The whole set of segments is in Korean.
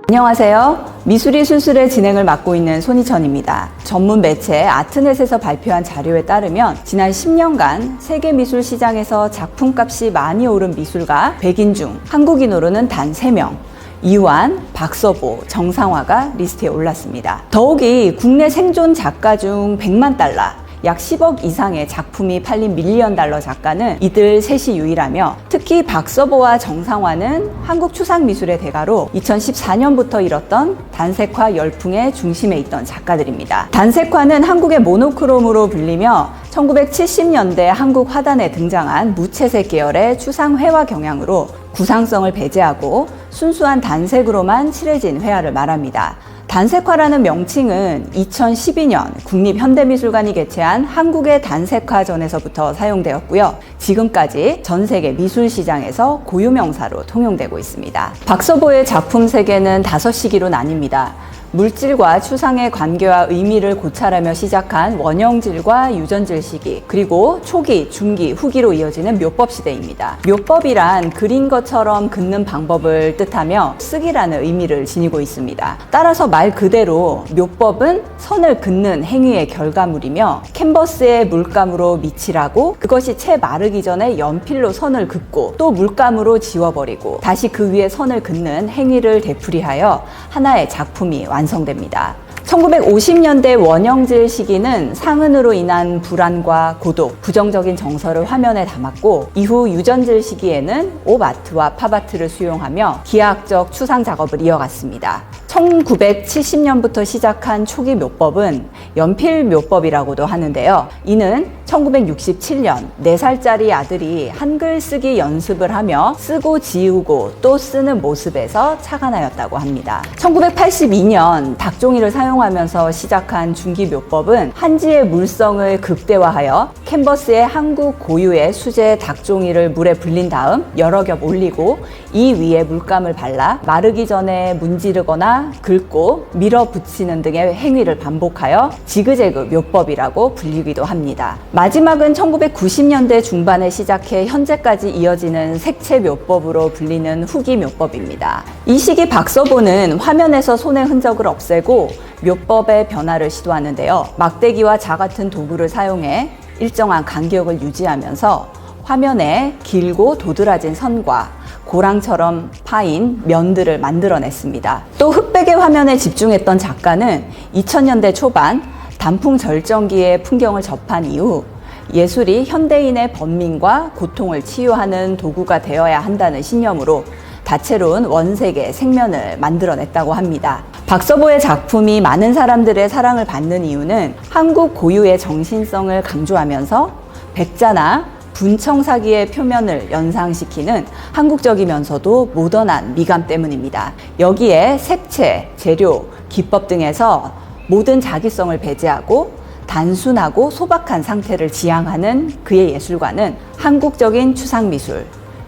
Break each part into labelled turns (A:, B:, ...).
A: 안녕하세요. 미술이 술술의 진행을 맡고 있는 손희천입니다. 전문 매체 아트넷에서 발표한 자료에 따르면 지난 10년간 세계 미술 시장에서 작품값이 많이 오른 미술가 100인 중 한국인으로는 단 3명, 이완, 박서보, 정상화가 리스트에 올랐습니다. 더욱이 국내 생존 작가 중 100만 달러, 약 10억 이상의 작품이 팔린 밀리언 달러 작가는 이들 셋이 유일하며, 특히 박서보와 정상화는 한국 추상미술의 대가로 2014년부터 일었던 단색화 열풍의 중심에 있던 작가들입니다. 단색화는 한국의 모노크롬으로 불리며 1970년대 한국 화단에 등장한 무채색 계열의 추상회화 경향으로 구상성을 배제하고 순수한 단색으로만 칠해진 회화를 말합니다. 단색화라는 명칭은 2012년 국립현대미술관이 개최한 한국의 단색화전에서부터 사용되었고요. 지금까지 전 세계 미술 시장에서 고유명사로 통용되고 있습니다. 박서보의 작품 세계는 5시기로 나뉩니다. 물질과 추상의 관계와 의미를 고찰하며 시작한 원형질과 유전질 시기, 그리고 초기, 중기, 후기로 이어지는 묘법 시대입니다. 묘법이란 그린 것처럼 긋는 방법을 뜻하며 쓰기라는 의미를 지니고 있습니다. 따라서 말 그대로 묘법은 선을 긋는 행위의 결과물이며, 캔버스에 물감으로 밑칠하고 그것이 채 마르기 전에 연필로 선을 긋고 또 물감으로 지워버리고 다시 그 위에 선을 긋는 행위를 되풀이하여 하나의 작품이 완성됩니다. 1950년대 원형질 시기는 상흔으로 인한 불안과 고독, 부정적인 정서를 화면에 담았고, 이후 유전질 시기에는 옵아트와 팝아트를 수용하며 기하학적 추상 작업을 이어갔습니다. 1970년부터 시작한 초기 묘법은 연필 묘법이라고도 하는데요. 이는 1967년 4살짜리 아들이 한글 쓰기 연습을 하며 쓰고 지우고 또 쓰는 모습에서 착안하였다고 합니다. 1982년 닭종이를 사용하면서 시작한 중기 묘법은 한지의 물성을 극대화하여 캔버스에 한국 고유의 수제 닭종이를 물에 불린 다음 여러 겹 올리고 이 위에 물감을 발라 마르기 전에 문지르거나 긁고 밀어붙이는 등의 행위를 반복하여 지그재그 묘법이라고 불리기도 합니다. 마지막은 1990년대 중반에 시작해 현재까지 이어지는 색채 묘법으로 불리는 후기 묘법입니다. 이 시기 박서보는 화면에서 손의 흔적을 없애고 묘법의 변화를 시도하는데요. 막대기와 자 같은 도구를 사용해 일정한 간격을 유지하면서 화면에 길고 도드라진 선과 고랑처럼 파인 면들을 만들어냈습니다. 또 흑백의 화면에 집중했던 작가는 2000년대 초반 단풍 절정기의 풍경을 접한 이후 예술이 현대인의 번민과 고통을 치유하는 도구가 되어야 한다는 신념으로 다채로운 원색의 색면을 만들어냈다고 합니다. 박서보의 작품이 많은 사람들의 사랑을 받는 이유는 한국 고유의 정신성을 강조하면서 백자나 분청사기의 표면을 연상시키는 한국적이면서도 모던한 미감 때문입니다. 여기에 색채, 재료, 기법 등에서 모든 자기성을 배제하고 단순하고 소박한 상태를 지향하는 그의 예술관은 한국적인 추상미술,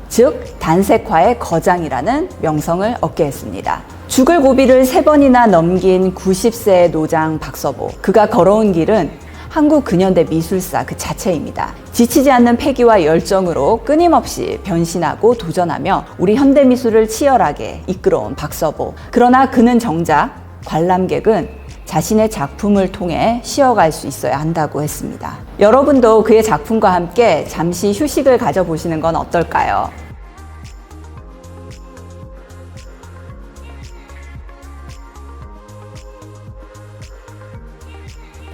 A: 즉 단색화의 거장이라는 명성을 얻게 했습니다. 죽을 고비를 3번이나 넘긴 90세의 노장 박서보, 그가 걸어온 길은 한국 근현대 미술사 그 자체입니다. 지치지 않는 패기와 열정으로 끊임없이 변신하고 도전하며 우리 현대미술을 치열하게 이끌어온 박서보. 그러나 그는 정작 관람객은 자신의 작품을 통해 쉬어갈 수 있어야 한다고 했습니다. 여러분도 그의 작품과 함께 잠시 휴식을 가져보시는 건 어떨까요?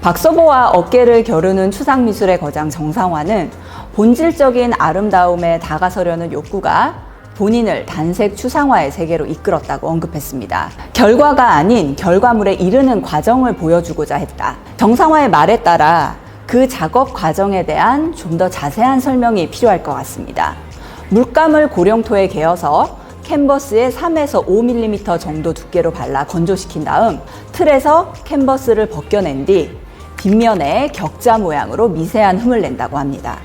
A: 박서보와 어깨를 겨루는 추상미술의 거장 정상화는 본질적인 아름다움에 다가서려는 욕구가 본인을 단색 추상화의 세계로 이끌었다고 언급했습니다. 결과가 아닌 결과물에 이르는 과정을 보여주고자 했다. 정상화의 말에 따라 그 작업 과정에 대한 좀 더 자세한 설명이 필요할 것 같습니다. 물감을 고령토에 개어서 캔버스에 3에서 5mm 정도 두께로 발라 건조시킨 다음 틀에서 캔버스를 벗겨낸 뒤 뒷면에 격자 모양으로 미세한 흠을 낸다고 합니다.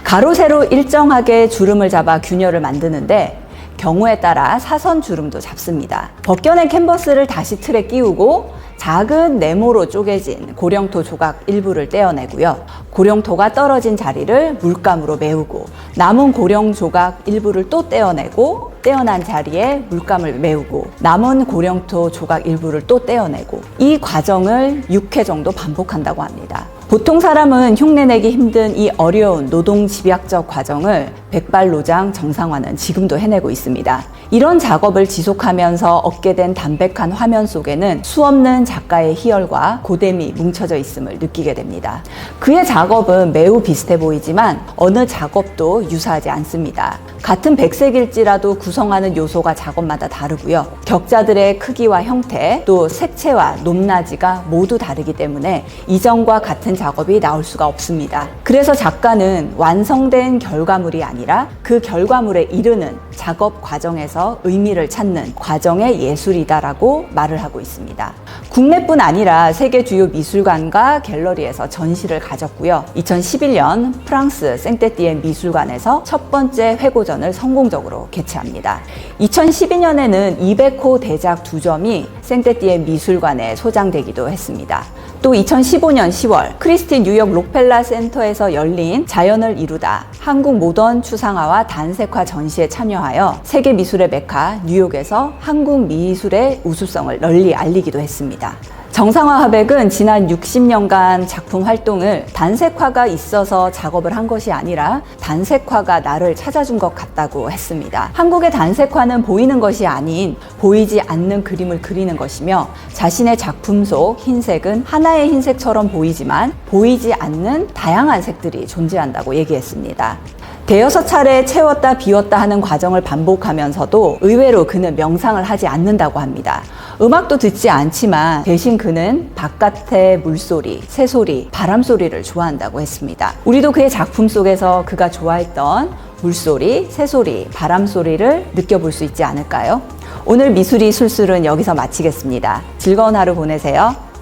A: 가로 세로 일정하게 주름을 잡아 균열을 만드는데 경우에 따라 사선 주름도 잡습니다. 벗겨낸 캔버스를 다시 틀에 끼우고 작은 네모로 쪼개진 고령토 조각 일부를 떼어내고요. 고령토가 떨어진 자리를 물감으로 메우고 남은 고령 조각 일부를 또 떼어내고 떼어난 자리에 물감을 메우고 남은 고령토 조각 일부를 또 떼어내고 이 과정을 6회 정도 반복한다고 합니다. 보통 사람은 흉내내기 힘든 이 어려운 노동 집약적 과정을 백발노장 정상화는 지금도 해내고 있습니다. 이런 작업을 지속하면서 얻게 된 담백한 화면 속에는 수없는 작가의 희열과 고됨이 뭉쳐져 있음을 느끼게 됩니다. 그의 작업은 매우 비슷해 보이지만 어느 작업도 유사하지 않습니다. 같은 백색일지라도 구성하는 요소가 작업마다 다르고요. 격자들의 크기와 형태, 또 색채와 높낮이가 모두 다르기 때문에 이전과 같은 작업이 나올 수가 없습니다. 그래서 작가는 완성된 결과물이 아니라 그 결과물에 이르는 작업 과정에서 의미를 찾는 과정의 예술이다라고 말을 하고 있습니다. 국내뿐 아니라 세계 주요 미술관과 갤러리에서 전시를 가졌고요. 2011년 프랑스 생떼띠엔 미술관에서 첫 번째 회고전을 성공적으로 개최합니다. 2012년에는 200호 대작 2점이 생떼띠엔 미술관에 소장되기도 했습니다. 또 2015년 10월 크리스티 뉴욕 록펠라 센터에서 열린 자연을 이루다 한국 모던 추상화와 단색화 전시에 참여하여 세계 미술의 메카 뉴욕에서 한국 미술의 우수성을 널리 알리기도 했습니다. 정상화 화백은 지난 60년간 작품 활동을 단색화가 있어서 작업을 한 것이 아니라 단색화가 나를 찾아준 것 같다고 했습니다. 한국의 단색화는 보이는 것이 아닌 보이지 않는 그림을 그리는 것이며 자신의 작품 속 흰색은 하나의 흰색처럼 보이지만 보이지 않는 다양한 색들이 존재한다고 얘기했습니다. 대여섯 차례 채웠다 비웠다 하는 과정을 반복하면서도 의외로 그는 명상을 하지 않는다고 합니다. 음악도 듣지 않지만 대신 그는 바깥의 물소리, 새소리, 바람소리를 좋아한다고 했습니다. 우리도 그의 작품 속에서 그가 좋아했던 물소리, 새소리, 바람소리를 느껴볼 수 있지 않을까요? 오늘 미술이 술술은 여기서 마치겠습니다. 즐거운 하루 보내세요.